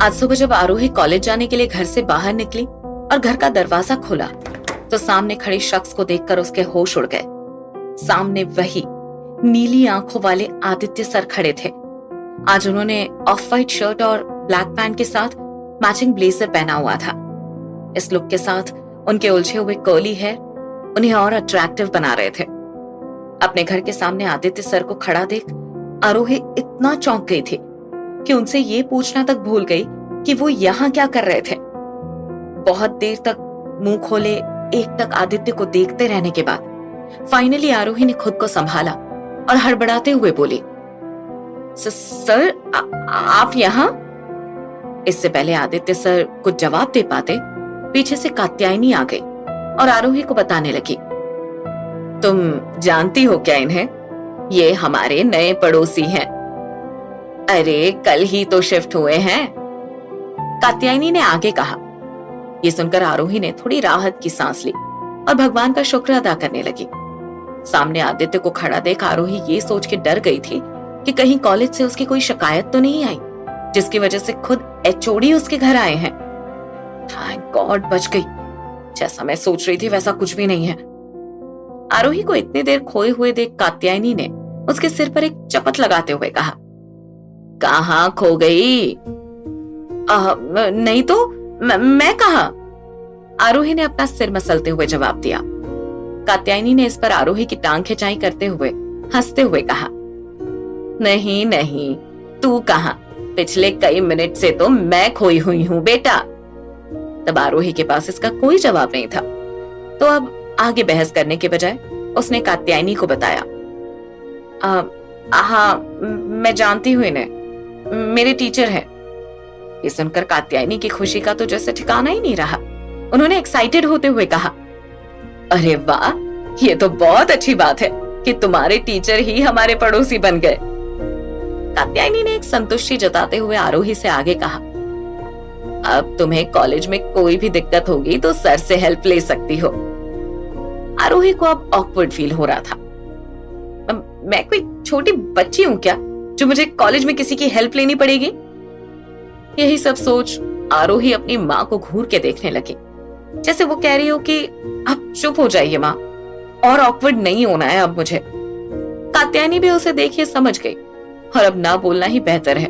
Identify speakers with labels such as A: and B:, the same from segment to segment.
A: आज सुबह जब आरोही कॉलेज जाने के लिए घर से बाहर निकली और घर का दरवाजा खोला तो सामने खड़े शख्स को देखकर उसके होश उड़ गए। सामने वही नीली आंखों वाले आदित्य सर खड़े थे। आज उन्होंने ऑफ वाइट शर्ट और ब्लैक पैंट के साथ मैचिंग ब्लेजर पहना हुआ था। इस लुक के साथ उनके उलझे हुए कर्ली हेयर उन्हें और अट्रैक्टिव बना रहे थे। अपने घर के सामने आदित्य सर को खड़ा देख आरोही इतना चौंक गई थी कि उनसे ये पूछना तक भूल गई कि वो यहाँ क्या कर रहे थे। बहुत देर तक मुंह खोले एकटक आदित्य को देखते रहने के बाद फाइनली आरोही ने खुद को संभाला और हड़बड़ाते हुए बोली, सर आप यहाँ? इससे पहले आदित्य सर कुछ जवाब दे पाते पीछे से कात्यायनी आ गई और आरोही को बताने लगी, तुम जानती हो क्या इन्हें? ये हमारे नए पड़ोसी हैं। अरे कल ही तो शिफ्ट हुए हैं, कात्यायनी ने आगे कहा। ये सुनकर आरोही ने थोड़ी राहत की सांस ली और भगवान का शुक्र अदा करने लगी। सामने आदित्य को खड़ा देख आरोही ये सोच के डर गई थी कि कहीं कॉलेज से उसकी कोई शिकायत तो नहीं आई जिसकी वजह से खुद एचओडी उसके घर आए हैं। थैंक गॉड बच गई। जैसा मैं सोच रही थी वैसा कुछ भी नहीं है। आरोही को इतनी देर खोए हुए देख कात्यायनी ने उसके सिर पर एक चपत लगाते हुए कहा, कहाँ खो गई? नहीं तो मैं कहा? आरोही ने अपना सिर मसलते हुए जवाब दिया। कात्यायनी ने इस पर आरोही की टांग खिंचाई करते हुए हंसते हुए कहा, नहीं नहीं तू कहाँ, पिछले कई मिनट से तो मैं खोई हुई हूँ बेटा। तब आरोही के पास इसका कोई जवाब नहीं था, तो अब आगे बहस करने के बजाय उसने कात्यायनी को बताया, हाँ मैं जानती हूँ इन्हें, मेरे टीचर हैं। ये सुनकर कात्यायनी की खुशी का तो जैसे ठिकाना ही नहीं रहा। उन्होंने एक्साइटेड होते हुए कहा, अरे वाह, ये तो बहुत अच्छी बात है कि तुम्हारे टीचर ही हमारे पड़ोसी बन गए। कात्यायनी ने एक संतुष्टि जताते हुए आरोही से आगे कहा, अब तुम्हें कॉलेज में कोई भी दिक्कत होगी तो सर से हेल्प ले सकती हो। आरोही को अब ऑकवर्ड फील हो रहा था। मैं कोई छोटी बच्ची हूँ क्या जो मुझे कॉलेज में किसी की हेल्प लेनी पड़ेगी? यही सब सोच आरोही अपनी माँ को घूर के देखने लगी, जैसे वो कह रही हो कि अब चुप हो जाइए माँ, और ऑकवर्ड नहीं होना है अब मुझे। कात्यायनी भी उसे देखिए समझ गई और अब ना बोलना ही बेहतर है।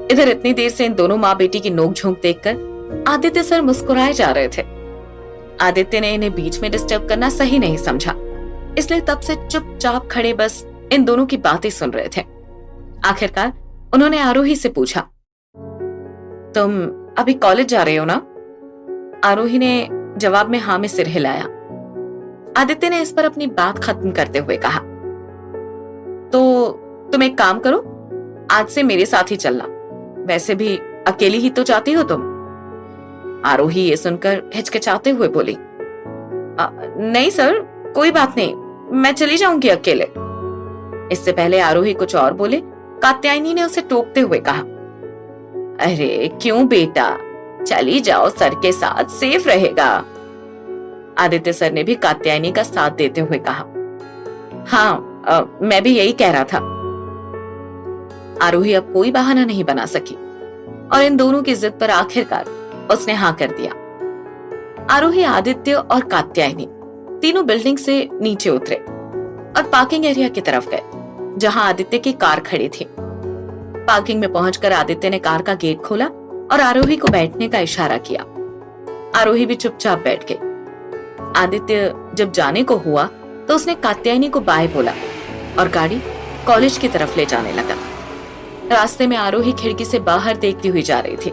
A: इधर इतनी देर से इन दोनों माँ बेटी की नोकझोंक देखकर आदित्य सर मुस्कुराए जा रहे थे। आदित्य ने इन्हें बीच में डिस्टर्ब करना सही नहीं समझा, इसलिए तब से चुपचाप खड़े बस इन दोनों की बातें सुन रहे थे। आखिरकार उन्होंने आरोही से पूछा, तुम अभी कॉलेज जा रहे हो ना? आरोही ने जवाब में हाँ में सिर हिलाया। आदित्य ने इस पर अपनी बात खत्म करते हुए कहा, तो तुम एक काम करो, आज से मेरे साथ ही चलना, वैसे भी अकेली ही तो जाती हो तुम। आरोही ये सुनकर हिचकिचाते हुए बोली, नहीं सर कोई बात नहीं, मैं चली जाऊंगी अकेले। इससे पहले आरोही कुछ और बोले, कात्यायनी ने उसे टोकते हुए कहा, अरे क्यों बेटा, चली जाओ सर के साथ, सेफ रहेगा। आदित्य सर ने भी कात्यायनी का साथ देते हुए कहा, हाँ मैं भी यही कह रहा था। आरोही अब कोई बहाना नहीं बना सकी और इन दोनों की जिद पर आखिरकार उसने हाँ कर दिया। आरोही, आदित्य और कात्यायनी तीनों बिल्डिंग से नीचे उतरे और पार्किंग एरिया की तरफ गए जहां आदित्य की कार खड़ी थी। पार्किंग में पहुंचकर आदित्य ने कार का गेट खोला और आरोही को बैठने का इशारा किया। आरोही भी चुपचाप बैठ गई। आदित्य जब जाने को हुआ तो उसने कात्यायनी को बाय बोला और गाड़ी कॉलेज की तरफ ले जाने लगा। रास्ते में आरोही खिड़की से बाहर देखती हुई जा रही थी,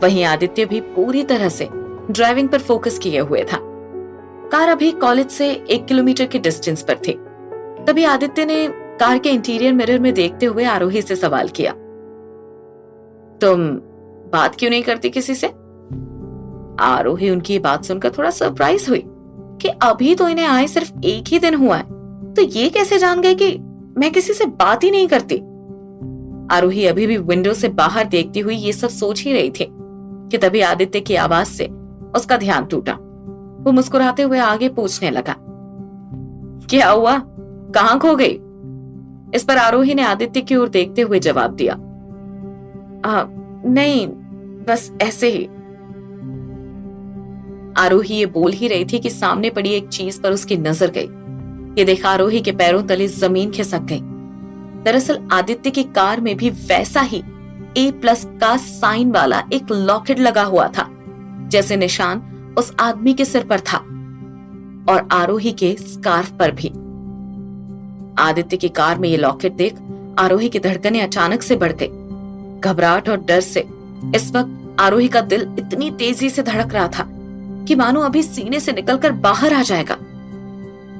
A: वहीं आदित्य भी पूरी तरह से ड्राइविंग पर फोकस किए हुए था। कार अभी कॉलेज से 1 किलोमीटर की डिस्टेंस पर थी। तभी आदित्य ने कार के इंटीरियर मिरर में देखते हुए आरोही से सवाल किया, तुम बात क्यों नहीं करती किसी से? आरोही उनकी ये बात सुनकर थोड़ा सरप्राइज हुई कि अभी तो इन्हें आए सिर्फ 1 ही दिन हुआ है, तो ये कैसे जान गए कि मैं किसी से बात ही नहीं करती। आरोही अभी भी विंडो से बाहर देखती हुई ये सब सोच ही रही थी कि तभी आदित्य की आवाज से उसका ध्यान टूटा। वो मुस्कुराते हुए आगे पूछने लगा, क्या हुआ, कहाँ खो गई? इस पर आरोही ने आदित्य की ओर देखते हुए जवाब दिया, नहीं, बस ऐसे ही। आरोही ये बोल ही रही थी कि सामने पड़ी एक चीज पर उसकी नजर गई। ये देखा आरोही के पैरों तले जमीन खिसक गई। दरअसल आदित्य की कार में भी वैसा ही A+ का साइन वाला एक लॉकेट लगा हुआ था, जैसे निशान उस आदमी के सिर पर था और आरोही के स्कार्फ पर भी। आदित्य की कार में ये लॉकेट देख आरोही की धड़कनें अचानक से बढ़ गई। घबराहट और डर से इस वक्त आरोही का दिल इतनी तेजी से धड़क रहा था कि मानो अभी सीने से निकलकर बाहर आ जाएगा।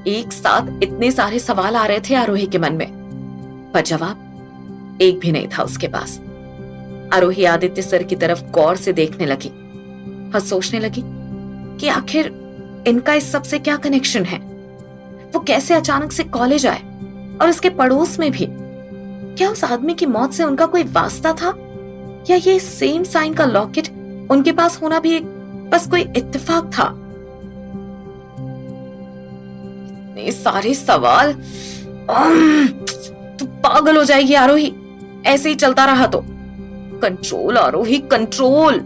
A: एक साथ इतने सारे सवाल आ रहे थे आरोही के मन में, पर जवाब एक भी नहीं था उसके पास। आरोही आदित्य सर की तरफ गौर से देखने लगी और सोचने लगी कि आखिर इनका इस सब से क्या कनेक्शन है। वो कैसे अचानक से कॉलेज आए और उसके पड़ोस में भी? क्या उस आदमी की मौत से उनका कोई वास्ता था, या ये सेम साइन का लॉकेट उनके पास होना भी बस कोई इत्तेफाक था? इतने सारे सवाल। तू पागल हो जाएगी आरोही, ऐसे ही चलता रहा तो। कंट्रोल आरोही, कंट्रोल।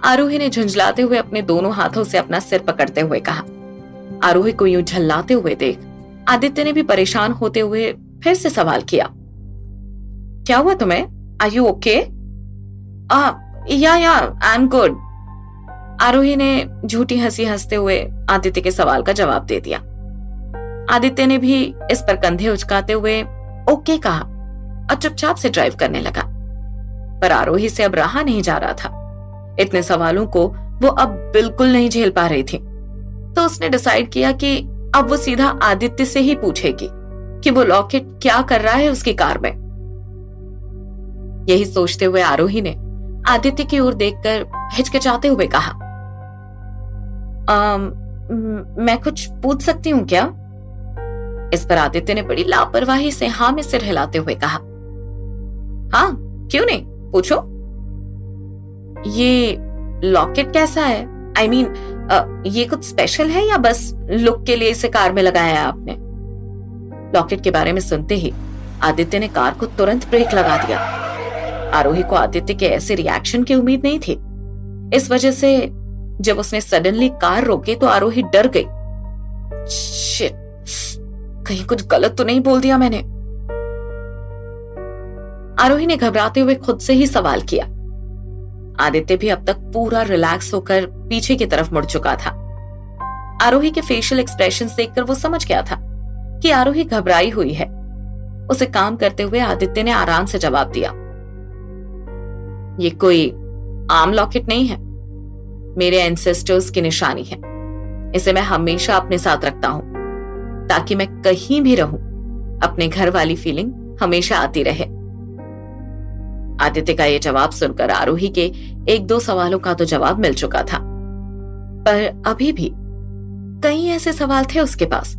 A: आरोही ने झुंझलाते हुए अपने दोनों हाथों से अपना सिर पकड़ते हुए कहा। आरोही को यूं झल्लाते हुए देख आदित्य ने भी परेशान होते हुए फिर से सवाल किया, क्या हुआ तुम्हें? Are you okay? या आई एम गुड। आरोही ने झूठी हंसी हंसते हुए आदित्य के सवाल का जवाब दे दिया। आदित्य ने भी इस पर कंधे उचकाते हुए ओके कहा और चुपचाप से ड्राइव करने लगा। पर आरोही से अब रहा नहीं जा रहा था। इतने सवालों को वो अब बिल्कुल नहीं झेल पा रही थी, तो उसने डिसाइड किया कि अब वो सीधा आदित्य से ही पूछेगी कि वो लॉकेट क्या कर रहा है उसकी कार में। यही सोचते हुए आरोही ने आदित्य की ओर देखकर हिचकिचाते हुए कहा, मैं कुछ पूछ सकती हूँ क्या? इस पर आदित्य ने बड़ी लापरवाही से हाँ में सिर हिलाते हुए कहा, हाँ क्यों नहीं, पूछो। ये लॉकेट कैसा है? आई मीन, ये कुछ स्पेशल है या बस लुक के लिए इसे कार में लगाया है आपने? लॉकेट के बारे में सुनते ही आदित्य ने कार को तुरंत ब्रेक लगा दिया। आरोही को आदित्य के ऐसे रिएक्शन की उम्मीद नहीं थी। इस वजह से जब उसने सडनली कार रोके तो आरोही डर गई। शिट, कहीं कुछ गलत तो नहीं बोल दिया मैंने? आरोही ने घबराते हुए खुद से ही सवाल किया। आदित्य भी अब तक पूरा रिलैक्स होकर पीछे की तरफ मुड़ चुका था। आरोही के फेशियल एक्सप्रेशंस देखकर वो समझ गया था कि आरोही घबराई हुई है। उसे काम करते हुए आदित्य ने आराम से जवाब दिया, ये कोई आम लॉकेट नहीं है, मेरे एंसेस्टर्स की निशानी है। इसे मैं हमेशा अपने साथ रखता हूं ताकि मैं कहीं भी रहूं, अपने घर वाली फीलिंग हमेशा आती रहे। आदित्य का यह जवाब सुनकर आरोही के 1-2 सवालों का तो जवाब मिल चुका था, पर अभी भी कई ऐसे सवाल थे उसके पास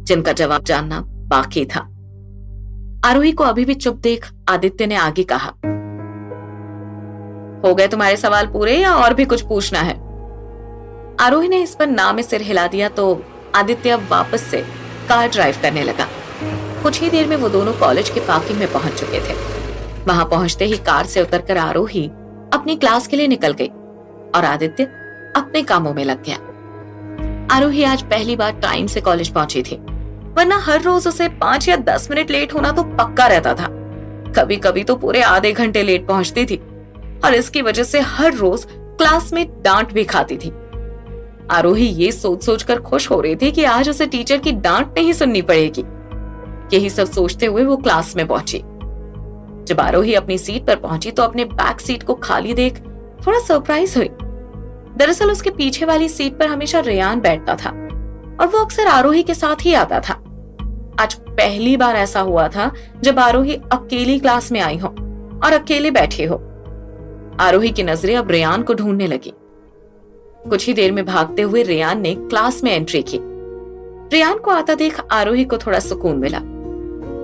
A: जिनका जवाब जानना बाकी था। आरोही को अभी भी चुप देख आदित्य ने आगे कहा, हो गए तुम्हारे सवाल पूरे या और भी कुछ पूछना है? आरोही ने इस पर ना में सिर हिला दिया तो आदित्य अब वापस से कार ड्राइव करने लगा। कुछ ही देर में वो दोनों कॉलेज के पार्किंग में पहुंच चुके थे। वहां पहुंचते ही कार से उतरकर आरोही अपनी क्लास के लिए निकल गई और आदित्य अपने कामों में लग गया। आरोही आज पहली बार टाइम से कॉलेज पहुंची थी, वरना हर रोज उसे 5 या 10 मिनट लेट होना तो पक्का रहता था। कभी कभी तो पूरे आधे घंटे लेट पहुंचती थी और इसकी वजह से हर रोज क्लास में डांट भी खाती थी। आरोही ये सोच सोचकर खुश हो रही थी कि आज उसे टीचर की डांट नहीं सुननी पड़ेगी। यही सब सोचते हुए वो क्लास में पहुंची। जब आरोही अपनी सीट पर पहुंची तो अपने बैक सीट को खाली देख थोड़ा सरप्राइज हुई। दरअसल उसके पीछे वाली सीट पर हमेशा रेयान बैठता था और वो अक्सर आरोही के साथ ही आता था। आज पहली बार ऐसा हुआ था जब आरोही अकेली क्लास में आई हो और अकेले बैठी हो। आरोही की नजरें अब रेयान को ढूंढने लगी। कुछ ही देर में भागते हुए रेयान ने क्लास में एंट्री की। रेयान को आता देख आरोही को थोड़ा सुकून मिला,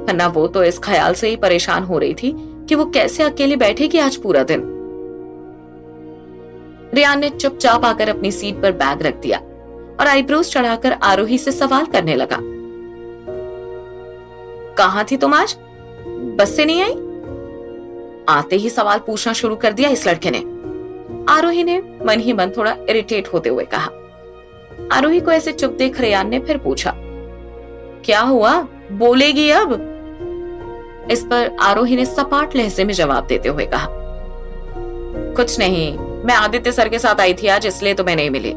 A: वरना वो तो इस ख्याल से ही परेशान हो रही थी कि वो कैसे अकेले बैठेगी आज पूरा दिन। रेयान ने चुपचाप आकर अपनी सीट पर बैग रख दिया और आईब्रोज चढ़ाकर आरोही से सवाल करने लगा, कहां थी तुम आज? बस से नहीं आई? आते ही सवाल पूछना शुरू कर दिया इस लड़के ने। आरोही ने मन ही मन थोड़ा इरिटेट होते हुए कहा। आरोही को ऐसे चुप देख रेयान ने फिर पूछा, क्या हुआ, बोलेगी अब? इस पर आरोही ने सपाट लहजे में जवाब देते हुए कहा, कुछ नहीं, मैं आदित्य सर के साथ आई थी आज, इसलिए तो मैं नहीं मिली।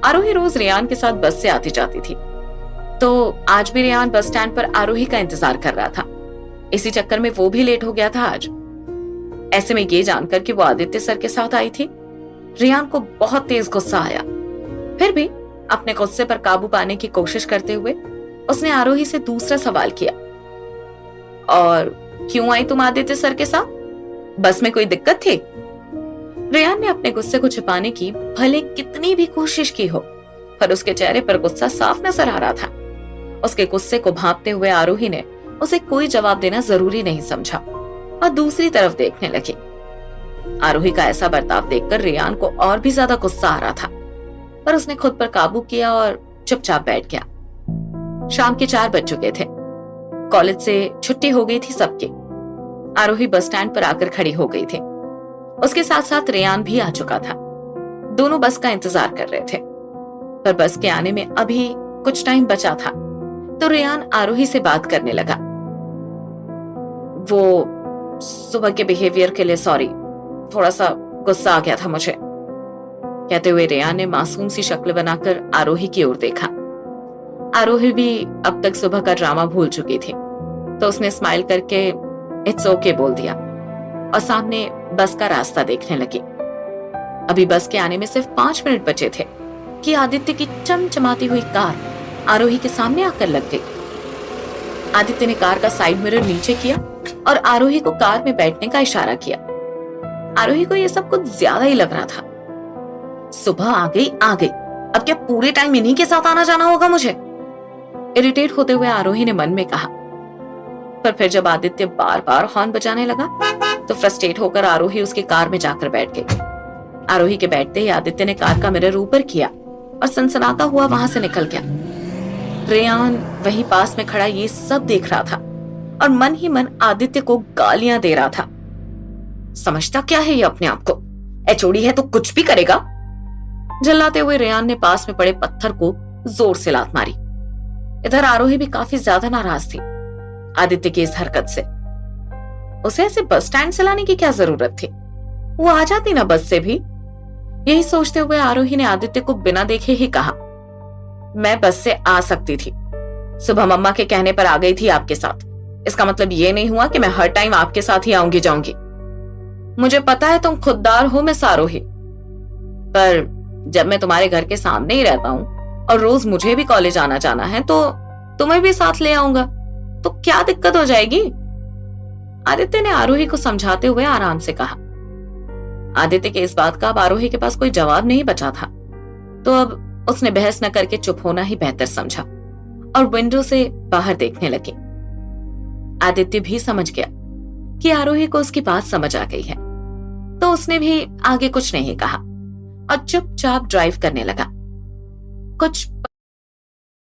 A: आरोही रोज रेयान के साथ बस से आती जाती थी, तो आज भी रेयान बस स्टैंड पर आरोही का इंतजार कर रहा था। इसी चक्कर में वो भी लेट हो गया था आज। ऐसे में ये जानकर कि वो आदित्य सर के साथ आई थी, रेयान को बहुत तेज गुस्सा आया। फिर भी अपने गुस्से पर काबू पाने की कोशिश करते हुए उसने आरोही से दूसरा सवाल किया, और क्यों आई तुम आदित्य सर के साथ? बस में कोई दिक्कत थी? रेयान ने अपने गुस्से को छिपाने की भले कितनी भी कोशिश की हो, पर उसके चेहरे पर गुस्सा साफ नजर आ रहा था। उसके गुस्से को भांपते हुए आरोही ने उसे कोई जवाब देना जरूरी नहीं समझा और दूसरी तरफ देखने लगी। आरोही का ऐसा बर्ताव देखकर रेयान को और भी ज्यादा गुस्सा आ रहा था, पर उसने खुद पर काबू किया और चुपचाप बैठ गया। शाम के 4 बज चुके थे। कॉलेज से छुट्टी हो गई थी सबकी। आरोही बस स्टैंड पर आकर खड़ी हो गई थी। उसके साथ साथ रेयान भी आ चुका था। दोनों बस का इंतजार कर रहे थे, पर बस के आने में अभी कुछ टाइम बचा था, तो रेयान आरोही से बात करने लगा। वो सुबह के बिहेवियर के लिए सॉरी, थोड़ा सा गुस्सा आ गया था मुझे, कहते हुए रेयान ने मासूम सी शक्ल बनाकर आरोही की ओर देखा। आरोही भी अब तक सुबह का ड्रामा भूल चुकी थी, तो उसने स्माइल करके इट्स ओके बोल दिया और सामने बस का रास्ता देखने लगी। अभी बस के आने में सिर्फ 5 मिनट बचे थे कि आदित्य की चमचमाती हुई कार आरोही के सामने आकर लग गई। आदित्य ने कार का साइड मिरर नीचे किया और आरोही को कार में बैठने का इशारा किया। आरोही को यह सब कुछ ज्यादा ही लग रहा था। सुबह आ गई, अब क्या पूरे टाइम इन्हीं के साथ आना जाना होगा मुझे? इरिटेट होते हुए आरोही ने मन में कहा। पर फिर जब आदित्य बार बार हॉर्न बजाने लगा तो फ्रस्ट्रेट होकर आरोही उसकी कार में जाकर बैठ गई। आरोही के बैठते ही आदित्य ने कार का मिरर ऊपर किया और सनसनाता हुआ वहां से निकल गया। रेयान वहीं पास में खड़ा ये सब देख रहा था और मन ही मन आदित्य को गालियां दे रहा था। समझता क्या है ये अपने आप को? एचओडी है तो कुछ भी करेगा। झल्लाते हुए रेयान ने पास में पड़े पत्थर को जोर से लात मारी। इधर आरोही भी काफी ज्यादा नाराज थी आदित्य की इस हरकत से। उसे ऐसे बस स्टैंड से लाने की क्या जरूरत थी? वो आ जाती ना बस से भी। यही सोचते हुए आरोही ने आदित्य को बिना देखे ही कहा, मैं बस से आ सकती थी, सुबह मम्मा के कहने पर आ गई थी आपके साथ। इसका मतलब ये नहीं हुआ कि मैं हर टाइम आपके साथ ही आऊंगी जाऊंगी। मुझे पता है तुम खुददार हो मिस आरोही, पर जब मैं तुम्हारे घर के सामने ही रहता हूँ और रोज मुझे भी कॉलेज आना जाना है तो तुम्हें भी साथ ले आऊंगा, तो क्या दिक्कत हो जाएगी? आदित्य ने आरोही को समझाते हुए आराम से कहा। आदित्य के इस बात का अब आरोही के पास कोई जवाब नहीं बचा था, तो अब उसने बहस न करके चुप होना ही बेहतर समझा और विंडो से बाहर देखने लगी। आदित्य भी समझ गया कि आरोही को उसकी बात समझ आ गई है, तो उसने भी आगे कुछ नहीं कहा और चुपचाप ड्राइव करने लगा। कुछ